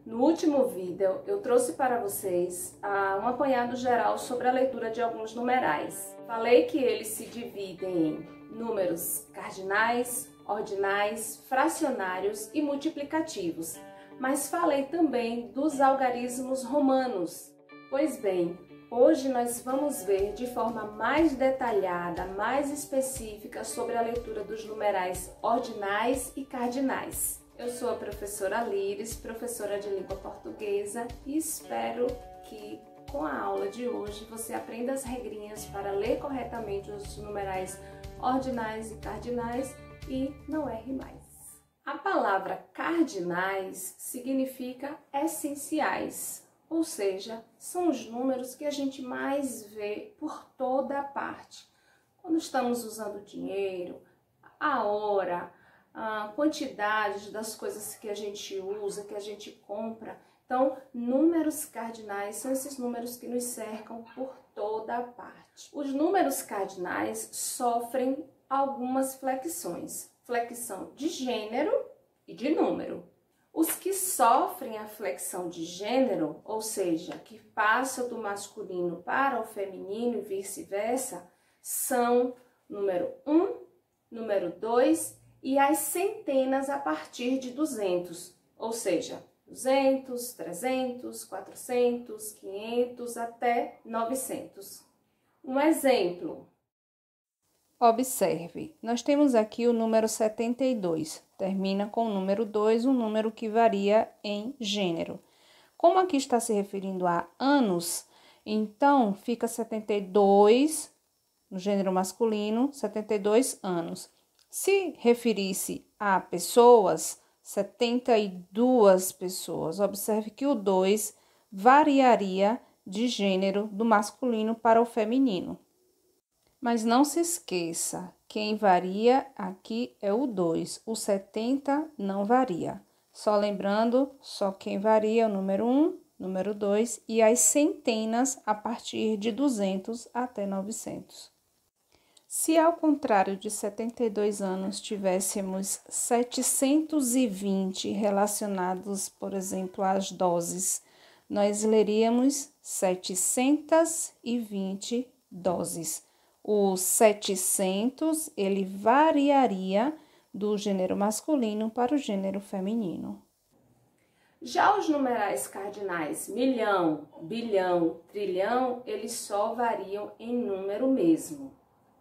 No último vídeo, eu trouxe para vocês um apanhado geral sobre a leitura de alguns numerais. Falei que eles se dividem em números cardinais, ordinais, fracionários e multiplicativos, mas falei também dos algarismos romanos. Pois bem, hoje nós vamos ver de forma mais detalhada, mais específica sobre a leitura dos numerais ordinais e cardinais. Eu sou a professora Líris, professora de língua portuguesa, e espero que com a aula de hoje você aprenda as regrinhas para ler corretamente os numerais ordinais e cardinais e não erre mais. A palavra cardinais significa essenciais, ou seja, são os números que a gente mais vê por toda a parte. Quando estamos usando dinheiro, a hora, a quantidade das coisas que a gente usa, que a gente compra. Então, números cardinais são esses números que nos cercam por toda a parte. Os números cardinais sofrem algumas flexões. Flexão de gênero e de número. Os que sofrem a flexão de gênero, ou seja, que passam do masculino para o feminino e vice-versa, são número 1, número 2 e as centenas a partir de 200, ou seja, 200, 300, 400, 500 até 900. Um exemplo. Observe, nós temos aqui o número 72, termina com o número 2, um número que varia em gênero. Como aqui está se referindo a anos, então fica 72 no gênero masculino, 72 anos. Se referisse a pessoas, 72 pessoas. Observe que o 2 variaria de gênero do masculino para o feminino. Mas não se esqueça, quem varia aqui é o 2, o 70 não varia. Só lembrando, só quem varia é o número 1, número 2 e as centenas a partir de 200 até 900. Se ao contrário de 72 anos tivéssemos 720 relacionados, por exemplo, às doses, nós leríamos 720 doses. O 700, ele variaria do gênero masculino para o gênero feminino. Já os numerais cardinais milhão, bilhão, trilhão, eles só variam em número mesmo.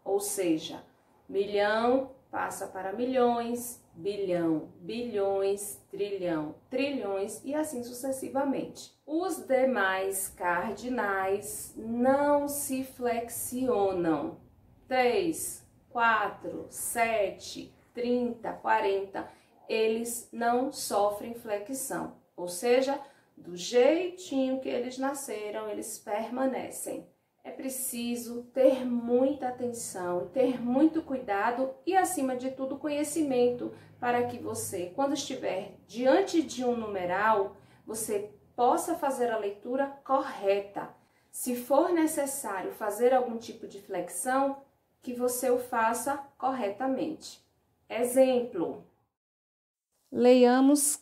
Ou seja, milhão passa para milhões, bilhão, bilhões, trilhão, trilhões e assim sucessivamente. Os demais cardinais não se flexionam. 3, 4, 7, 30, 40, eles não sofrem flexão. Ou seja, do jeitinho que eles nasceram, eles permanecem. É preciso ter muita atenção, ter muito cuidado e, acima de tudo, conhecimento para que você, quando estiver diante de um numeral, você possa fazer a leitura correta. Se for necessário fazer algum tipo de flexão, que você o faça corretamente. Exemplo. Leiamos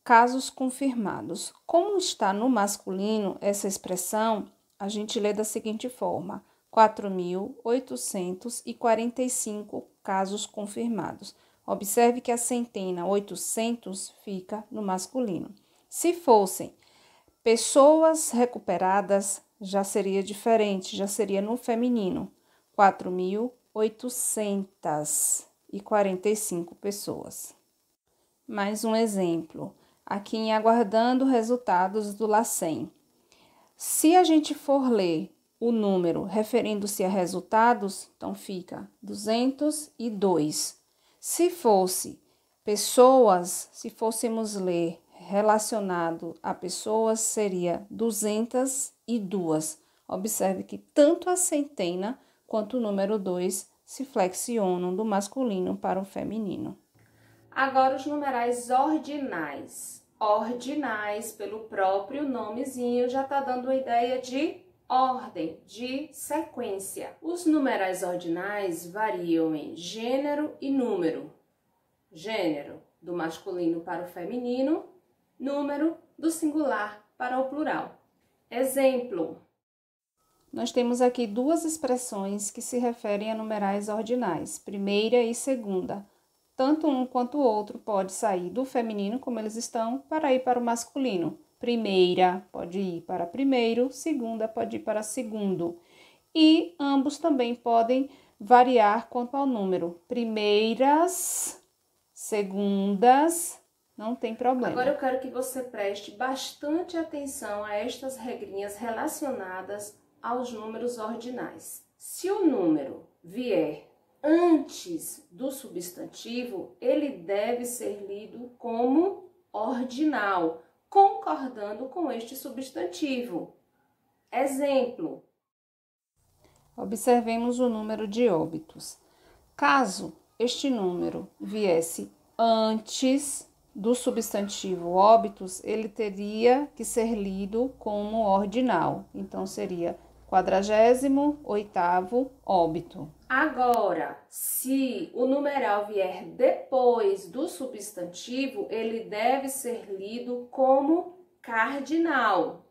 casos confirmados. Como está no masculino essa expressão, a gente lê da seguinte forma: 4.845 casos confirmados. Observe que a centena 800 fica no masculino. Se fossem pessoas recuperadas, já seria diferente, já seria no feminino. 4.845 pessoas. Mais um exemplo, aqui em aguardando resultados do LACEN. Se a gente for ler o número referindo-se a resultados, então fica 202. Se fosse pessoas, se fôssemos ler relacionado a pessoas, seria 202. Observe que tanto a centena quanto o número 2 se flexionam do masculino para o feminino. Agora os numerais ordinais. Ordinais, pelo próprio nomezinho, já está dando uma ideia de ordem, de sequência. Os numerais ordinais variam em gênero e número. Gênero, do masculino para o feminino, número do singular para o plural. Exemplo. Nós temos aqui duas expressões que se referem a numerais ordinais, primeira e segunda. Tanto um quanto o outro pode sair do feminino, como eles estão, para ir para o masculino. Primeira pode ir para primeiro, segunda pode ir para segundo. E ambos também podem variar quanto ao número. Primeiras, segundas, não tem problema. Agora eu quero que você preste bastante atenção a estas regrinhas relacionadas aos números ordinais. Se o número vier antes do substantivo, ele deve ser lido como ordinal, concordando com este substantivo. Exemplo. Observemos o número de óbitos. Caso este número viesse antes do substantivo óbitos, ele teria que ser lido como ordinal. Então, seria 48º óbito. Agora, se o numeral vier depois do substantivo, ele deve ser lido como cardinal,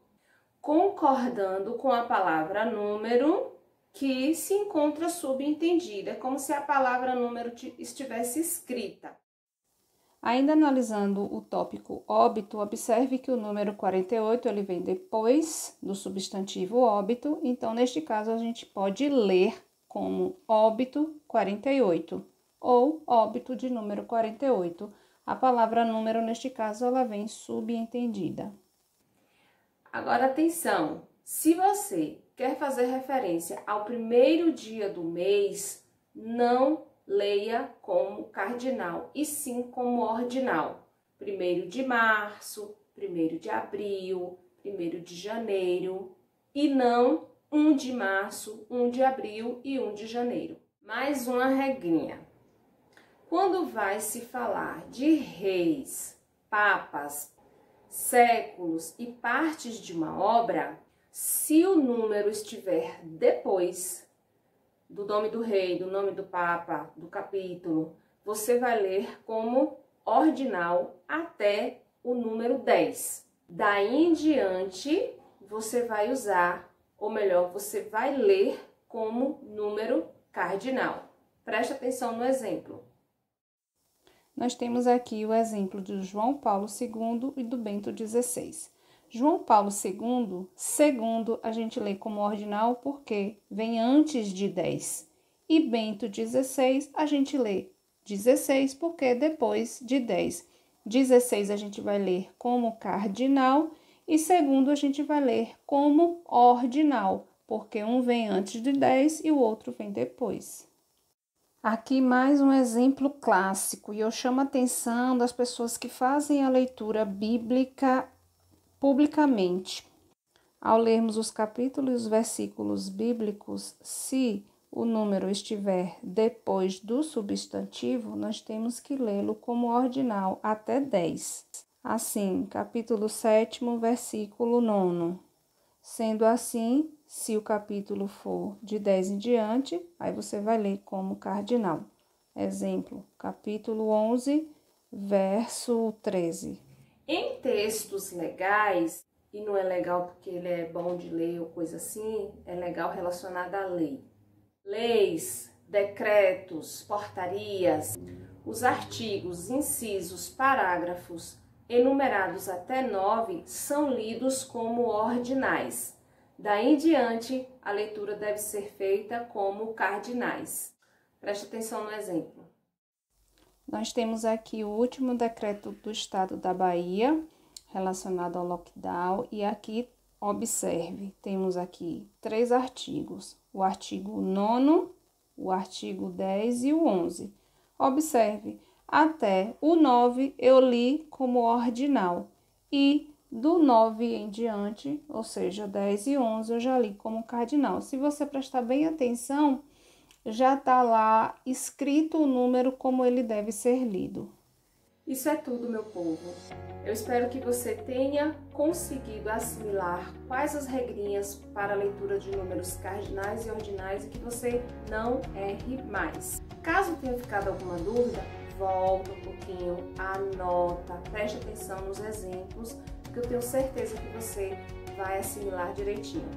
concordando com a palavra número que se encontra subentendida, como se a palavra número estivesse escrita. Ainda analisando o tópico óbito, observe que o número 48 ele vem depois do substantivo óbito, então neste caso a gente pode ler como óbito 48 ou óbito de número 48. A palavra número neste caso ela vem subentendida. Agora atenção, se você quer fazer referência ao primeiro dia do mês, não leia como cardinal, e sim como ordinal. 1º de março, 1º de abril, 1º de janeiro, e não 1 de março, 1 de abril e 1 de janeiro. Mais uma regrinha. Quando vai se falar de reis, papas, séculos e partes de uma obra, se o número estiver depois do nome do rei, do nome do papa, do capítulo, você vai ler como ordinal até o número 10. Daí em diante, você vai usar, ou melhor, você vai ler como número cardinal. Preste atenção no exemplo. Nós temos aqui o exemplo de João Paulo II e do Bento XVI. João Paulo II, segundo, a gente lê como ordinal porque vem antes de 10. E Bento XVI, a gente lê 16 porque é depois de 10. 16 a gente vai ler como cardinal e segundo a gente vai ler como ordinal, porque um vem antes de 10 e o outro vem depois. Aqui mais um exemplo clássico e eu chamo a atenção das pessoas que fazem a leitura bíblica publicamente. Ao lermos os capítulos e os versículos bíblicos, se o número estiver depois do substantivo, nós temos que lê-lo como ordinal até 10. Assim, capítulo 7, versículo 9. Sendo assim, se o capítulo for de 10 em diante, aí você vai ler como cardinal. Exemplo, capítulo 11, verso 13. Em textos legais, e não é legal porque ele é bom de ler ou coisa assim, é legal relacionado à lei. Leis, decretos, portarias, os artigos, incisos, parágrafos, enumerados até 9, são lidos como ordinais. Daí em diante, a leitura deve ser feita como cardinais. Preste atenção no exemplo. Nós temos aqui o último decreto do estado da Bahia, relacionado ao lockdown, e aqui, observe, temos aqui 3 artigos, o artigo 9º, o artigo 10 e o 11. Observe, até o 9 eu li como ordinal, e do 9 em diante, ou seja, 10 e 11, eu já li como cardinal. Se você prestar bem atenção, já está lá escrito o número como ele deve ser lido. Isso é tudo, meu povo. Eu espero que você tenha conseguido assimilar quais as regrinhas para a leitura de números cardinais e ordinais e que você não erre mais. Caso tenha ficado alguma dúvida, volta um pouquinho, anota, preste atenção nos exemplos, que eu tenho certeza que você vai assimilar direitinho.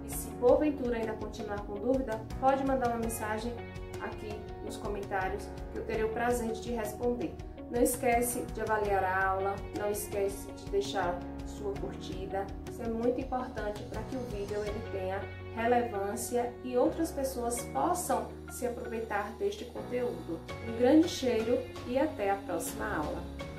E se porventura ainda continuar com dúvida, pode mandar uma mensagem aqui nos comentários, que eu terei o prazer de te responder. Não esquece de avaliar a aula, não esquece de deixar sua curtida. Isso é muito importante para que o vídeo ele tenha relevância e outras pessoas possam se aproveitar deste conteúdo. Um grande cheiro e até a próxima aula!